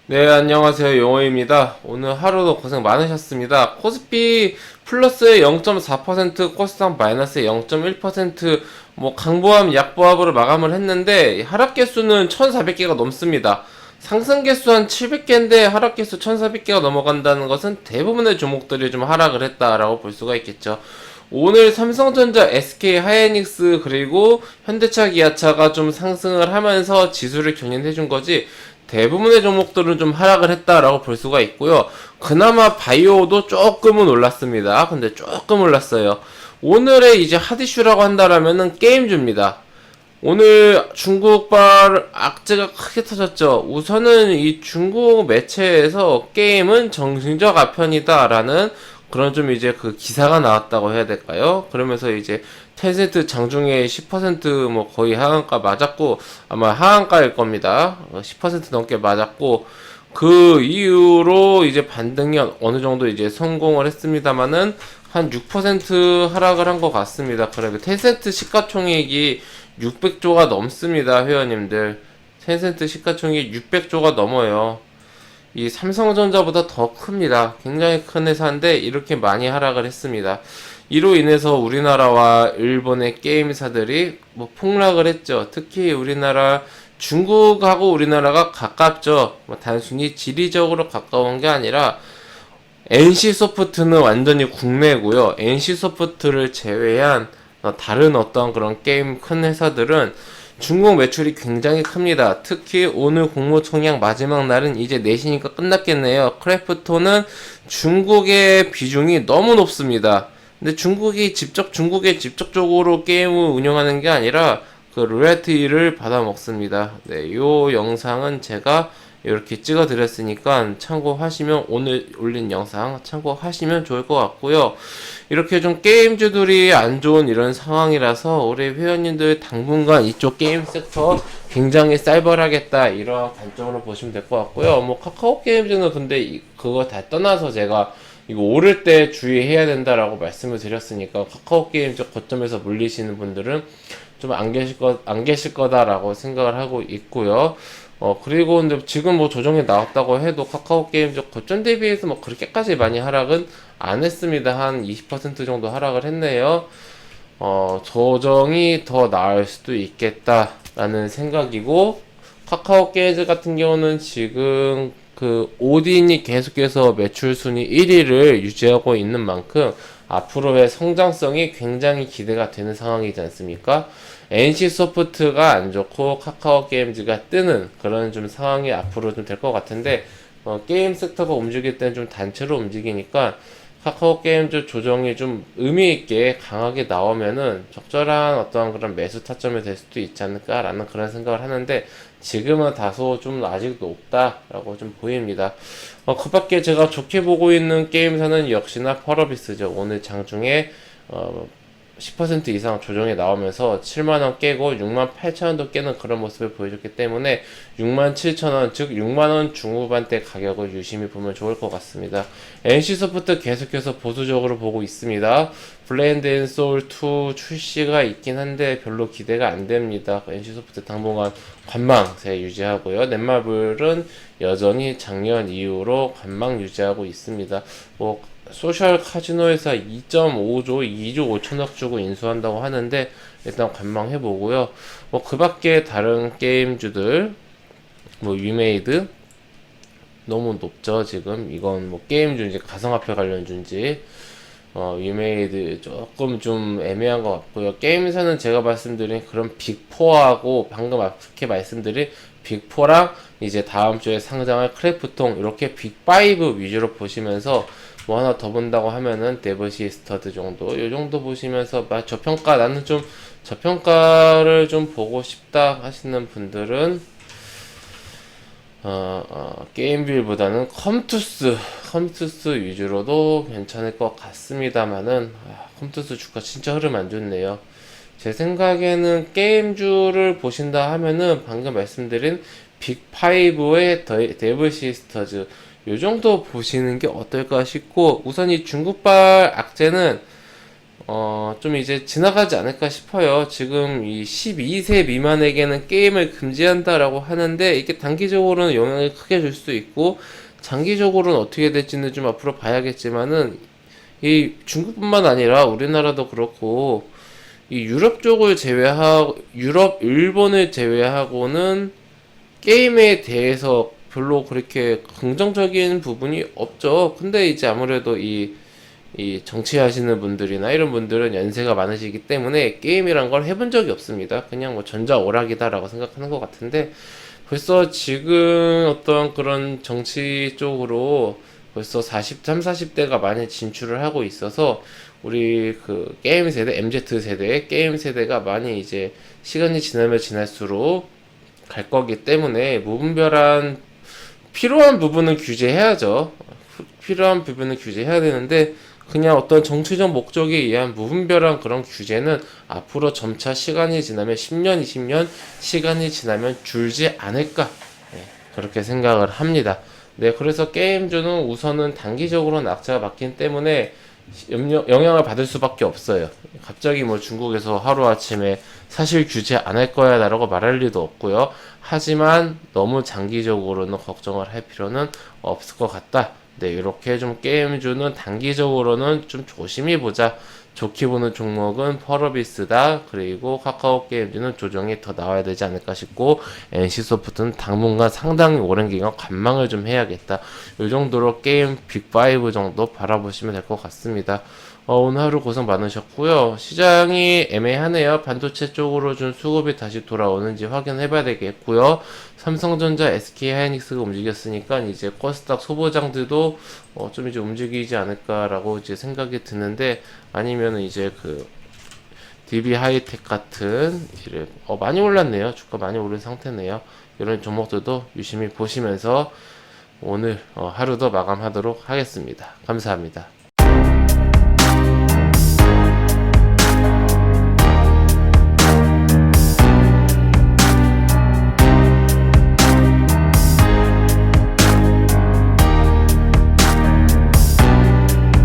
네, 안녕하세요. 용호입니다. 오늘 하루도 고생 많으셨습니다. 코스피 플러스의 0.4%, 코스닥 마이너스의 0.1%, 강보합, 약보합으로 마감을 했는데, 하락 개수는 1,400개가 넘습니다. 상승 개수 한 700개인데, 하락 개수 1,400개가 넘어간다는 것은 대부분의 종목들이 좀 하락을 했다라고 볼 수가 있겠죠. 오늘 삼성전자, SK 하이닉스 그리고 현대차, 기아차가 좀 상승을 하면서 지수를 견인해 준 거지 대부분의 종목들은 좀 하락을 했다라고 볼 수가 있고요. 그나마 바이오도 조금은 올랐습니다. 근데 조금 올랐어요. 오늘의 이제 핫이슈라고 한다라면은 게임주입니다. 오늘 중국발 악재가 크게 터졌죠. 우선은 이 중국 매체에서 게임은 정신적 아편이다라는 그런 좀 이제 그 기사가 나왔다고 해야 될까요? 그러면서 이제 텐센트 장중에 10% 거의 하한가 맞았고 아마 하한가일 겁니다. 10% 넘게 맞았고 그 이후로 이제 반등이 어느 정도 이제 성공을 했습니다만은 한 6% 하락을 한 것 같습니다. 그러면 텐센트 시가총액이 600조가 넘습니다, 회원님들. 텐센트 시가총액이 600조가 넘어요. 이 삼성전자보다 더 큽니다. 굉장히 큰 회사인데 이렇게 많이 하락을 했습니다. 이로 인해서 우리나라와 일본의 게임사들이 폭락을 했죠. 특히 우리나라 중국하고 우리나라가 가깝죠. 단순히 지리적으로 가까운 게 아니라 NC소프트는 완전히 국내고요. NC소프트를 제외한 다른 어떤 그런 게임 큰 회사들은 중국 매출이 굉장히 큽니다. 특히 오늘 공모총량 마지막 날은 이제 4시니까 끝났겠네요. 크래프톤은 중국의 비중이 너무 높습니다. 근데 중국에 직접적으로 게임을 운영하는 게 아니라 그 로열티를 받아 먹습니다. 네, 요 영상은 제가 이렇게 찍어 드렸으니까 참고하시면 오늘 올린 영상 참고하시면 좋을 것 같고요. 이렇게 좀 게임주들이 안 좋은 이런 상황이라서 우리 회원님들 당분간 이쪽 게임 섹터 굉장히 쌀벌하겠다 이런 관점으로 보시면 될 것 같고요. 카카오 게임즈는 근데 그거 다 떠나서 제가 이거 오를 때 주의해야 된다라고 말씀을 드렸으니까 카카오 게임즈 거점에서 물리시는 분들은 좀 안 계실 거다라고 생각을 하고 있고요. 그리고 근데 지금 조정이 나왔다고 해도 카카오 게임즈 거점 대비해서 그렇게까지 많이 하락은 안 했습니다. 한 20% 정도 하락을 했네요. 조정이 더 나을 수도 있겠다라는 생각이고, 카카오 게임즈 같은 경우는 지금 그 오딘이 계속해서 매출 순위 1위를 유지하고 있는 만큼 앞으로의 성장성이 굉장히 기대가 되는 상황이지 않습니까? NC소프트가 안 좋고 카카오 게임즈가 뜨는 그런 좀 상황이 앞으로 좀 될 것 같은데 게임 섹터가 움직일 때는 좀 단체로 움직이니까 카카오 게임즈 조정이 좀 의미 있게 강하게 나오면은 적절한 어떤 그런 매수 타점이 될 수도 있지 않을까라는 그런 생각을 하는데 지금은 다소 좀 아직 높다라고 좀 보입니다. 그 밖에 제가 좋게 보고 있는 게임사는 역시나 펄어비스죠. 오늘 장중에 10% 이상 조정이 나오면서 7만원 깨고 6만 8천원도 깨는 그런 모습을 보여줬기 때문에 6만 7천원, 즉 6만원 중후반대 가격을 유심히 보면 좋을 것 같습니다. NC소프트 계속해서 보수적으로 보고 있습니다. 블레인드 앤 소울 2 출시가 있긴 한데 별로 기대가 안 됩니다. NC소프트 당분간 관망세 유지하고요. 넷마블은 여전히 작년 이후로 관망 유지하고 있습니다. 소셜 카지노에서 2.5조, 2조 5천억 주고 인수한다고 하는데 일단 관망해보고요. 그 밖에 다른 게임주들, 위메이드 너무 높죠 지금. 이건 게임주인지 가상화폐 관련주인지 위메이드 조금 좀 애매한 것 같고요. 게임에서는 제가 말씀드린 그런 빅4하고 방금 앞에 말씀드린 빅4랑 이제 다음 주에 상장할 크래프통 이렇게 빅5 위주로 보시면서 하나 더 본다고 하면은 데브시스터드 정도 요 정도 보시면서 저평가 나는 좀 저평가를 좀 보고 싶다 하시는 분들은 게임빌보다는 컴투스 위주로도 괜찮을 것 같습니다만은 컴투스 주가 진짜 흐름 안 좋네요. 제 생각에는 게임주를 보신다 하면은 방금 말씀드린 빅5의 데브시스터즈 요 정도 보시는 게 어떨까 싶고, 우선 이 중국발 악재는 좀 이제 지나가지 않을까 싶어요. 지금 이 12세 미만에게는 게임을 금지한다라고 하는데 이게 단기적으로는 영향을 크게 줄 수도 있고 장기적으로는 어떻게 될지는 좀 앞으로 봐야겠지만은 이 중국뿐만 아니라 우리나라도 그렇고 이 유럽 쪽을 제외하고 유럽, 일본을 제외하고는 게임에 대해서 별로 그렇게 긍정적인 부분이 없죠. 근데 이제 아무래도 이 정치하시는 분들이나 이런 분들은 연세가 많으시기 때문에 게임이란 걸 해본 적이 없습니다. 그냥 뭐 전자오락이다라고 생각하는 것 같은데 벌써 지금 어떤 그런 정치 쪽으로 벌써 43, 40대가 많이 진출을 하고 있어서 우리 그 게임 세대, MZ 세대, 게임 세대가 많이 이제 시간이 지나면 지날수록 갈 거기 때문에 무분별한 필요한 부분은 규제해야죠. 필요한 부분은 규제해야 되는데 그냥 어떤 정치적 목적에 의한 무분별한 그런 규제는 앞으로 점차 시간이 지나면 10년, 20년 시간이 지나면 줄지 않을까 네, 그렇게 생각을 합니다. 네, 그래서 게임주는 우선은 단기적으로 낙차가 맞기 때문에 영향을 받을 수밖에 없어요. 갑자기 뭐 중국에서 하루아침에 사실 규제 안 할 거야 라고 말할 리도 없고요. 하지만 너무 장기적으로는 걱정을 할 필요는 없을 것 같다. 네, 이렇게 좀 게임주는 단기적으로는 좀 조심히 보자. 좋게 보는 종목은 펄어비스다. 그리고 카카오 게임즈는 조정이 더 나와야 되지 않을까 싶고 NC소프트는 당분간 상당히 오랜 기간 관망을 좀 해야겠다. 이 정도로 게임 빅5 정도 바라보시면 될 것 같습니다. 오늘 하루 고생 많으셨고요. 시장이 애매하네요. 반도체 쪽으로 좀 수급이 다시 돌아오는지 확인해 봐야 되겠고요. 삼성전자, SK하이닉스가 움직였으니까 이제 코스닥 소보장들도 좀 이제 움직이지 않을까라고 이제 생각이 드는데 아니면은 이제 그 DB 하이텍 같은 이래 많이 올랐네요. 주가 많이 오른 상태네요. 이런 종목들도 유심히 보시면서 오늘 하루도 마감하도록 하겠습니다. 감사합니다.